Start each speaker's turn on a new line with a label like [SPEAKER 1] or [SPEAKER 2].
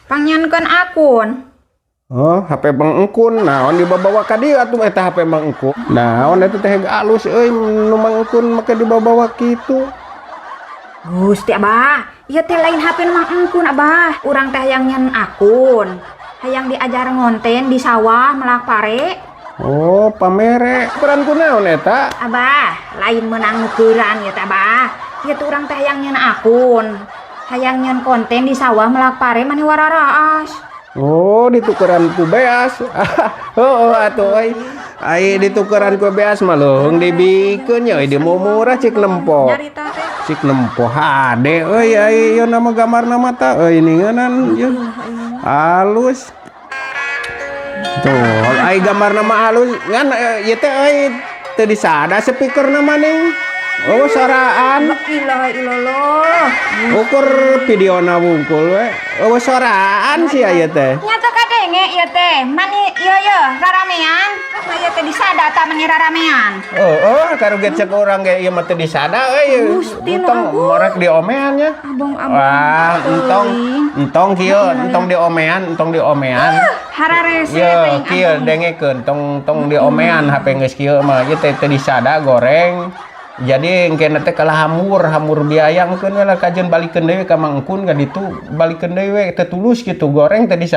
[SPEAKER 1] Pangnyankeun akun.
[SPEAKER 2] Oh, HP Bang Engkun. Nah, on dibawa ka dieu atuh eta HP Bang Engkun. Nah, on eta teh alus euy nu Bang Engkun make dibawa kitu.
[SPEAKER 1] Gusti Abah, ieu teh lain HP Mang Engkun Abah. Urang teh hayang nyen akun. Hayang diajar ngonten di sawah melak pare.
[SPEAKER 2] Oh, pamere. Ukuran kunaon eta?
[SPEAKER 1] Abah, lain menang nukeran ya teh Abah. Ieu teh urang teh hayang nyen akun. Hayang nyen konten di sawah melak pare mani wararaas.
[SPEAKER 2] Oh, ditukeran ku beas. Oh, atuh euy. Ai ditukeran ku beas mah leung dibikeun nya di murah cik nempo.
[SPEAKER 1] Nyarita teh.
[SPEAKER 2] Cik nempo HD euy ai ieu nama gambarna mah tah euy ningeunan ieu. Halus. Tuh, ai gambarna mah halus ngan ieu teh euy teu disada speakerna maning. Oh, soraan.
[SPEAKER 1] Ilaha illallah.
[SPEAKER 2] Ukur videona wungkul we. Oh, soraan sih aya teh.
[SPEAKER 1] Nyata kadenge ieu teh. Mani ieu raramean. Nah ieu teh disada ta mani raramean.
[SPEAKER 2] Oh, karuget cek urang ge ieu mah teu disada euy.
[SPEAKER 1] Gusti nu
[SPEAKER 2] Entong
[SPEAKER 1] agung.
[SPEAKER 2] morek diomean nya.
[SPEAKER 1] Abang-abang.
[SPEAKER 2] Wah, entong kieu, entong diomean.
[SPEAKER 1] Hararese
[SPEAKER 2] Ieu kieu dengekeun tong diomean HP geus kieu mah ieu teh teu disada goreng. Jadi engke teh kalah hamur biayangkeun we lah kajeun balikeun deui ka Mang Engkun ka ditu balikeun deui we teu tulus kitu goreng teh disada.